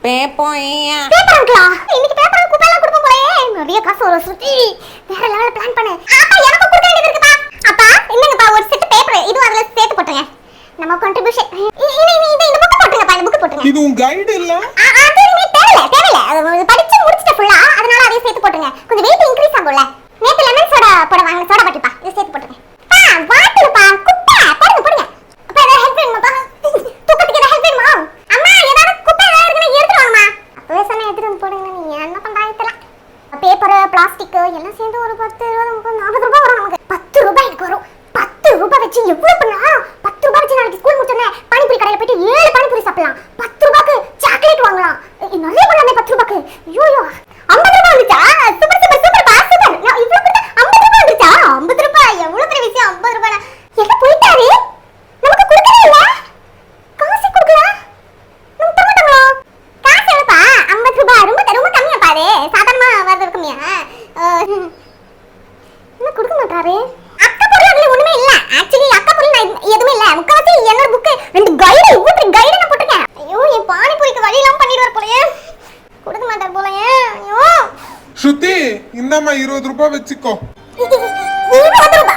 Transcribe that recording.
பேப்பரா இன்னைக்கு பேப்பர் குப்பைலாம் கொடுப்போம் போலயே. நிறைய காசு வரும் சுத்தி. வேற லெவல்ல பிளான் பண்ணு. அப்பா எனக்கு கொடுக்க வேண்டியது இருக்குப்பா. அப்பா என்னங்கப்பா ஒரு செட் பேப்பர் இது அதுல சேர்த்து போட்டுங்க. நம்ம கான்ட்ரிபியூஷன் இந்த புக் போட்டுங்கப்பா. இந்த புக் போட்டுங்க. இது உன் கைடு இல்ல? அது நீ தேவையில்ல. அது படிச்சு முடிச்சிட்ட ஃபுல்லா. அதனால அதை சேர்த்து போட்டுங்க. கொஞ்சம் வெயிட் இன்கிரீஸ் ஆகும்ல. நேத்து லெமன் சோடா போட வாங்க சோடா பாட்டிப்பா. இது சேர்த்து போட்டுங்க. வாட்டுப்பா குப்பை போடுங்க. அப்பா ஏதாவது ஹெல்ப் வேணுமாப்பா? தூக்கத்துக்கு ஏதாவது ஹெல்ப் வேணுமா? அம்மா ஏதாவது குப்பை ஏதாவது இருக்குன்னா எடுத்து வாங்கம்மா. அப்பவே சொன்ன எடுத்து வந்து போடுங்க. நீங்க என்ன பண்றாங்க தெரியல. பேப்பர் பிளாஸ்டிக் எல்லாம் சேர்ந்து ஒரு 10 20 30 40 ரூபாய் வரும். நமக்கு 10 ரூபாய் எனக்கு வரும். 10 ரூபாய் வச்சு எவ்வளவு பண்ணலாம்? 10 ரூபாய் வச்சு நாளைக்கு ஸ்கூல் முடிச்சோனே பானிபூரி கடையில போயிட்டு 7 பானிபூரி சாப்பிடலாம். 10 ரூபாய்க்கு சாக்லேட் வாங்கலாம். நிறைய பண்ணலாமே 10 ரூபாய்க்கு. ஐயோ 50 ரூபாய் வந்துச்சா? சூப்பர் சூப்பர் சூப்பர் பா சூப்பர். நான் இவ்வளவு கொடுத்தா 50 ரூபாய் வந்துச்சா? 50 ரூபாய் எவ்வளவு பெரிய விஷயம். 50 ரூபாய் எல்லாம் போயிட்டாரு. நமக்கு கொடுக்கவே இல்ல. காசு கொடுக்கல. நம்ம தர மாட்டாங்களா? காசு எவ்வளவுப்பா? 50 ரூபாய். ரொம்ப கம்மியா பாரு. சாதாரணமா வரது கம்மியா? என்ன கொடுக்க மாட்டாரு? அக்கா பொருள் அதுல ஒண்ணுமே இல்ல. ஆக்சுவலி அக்கா பொருள் நான் எதுவுமே இல்ல. முக்காவாசி என்னோட புக் 2 கைடு இவ்வளவு பெரிய கைடு நான் போட்டுருக்கேன். ஐயோ என் பானிபூரிக்கு வழி எல்லாம் பண்ணிடுவார் போலயே. கொடுக்க மாட்டார் போலயே. ஐயோ ஸ்ருதி இந்தம்மா 20 ரூபாய் வச்சுக்கோ. 20 ரூபாய்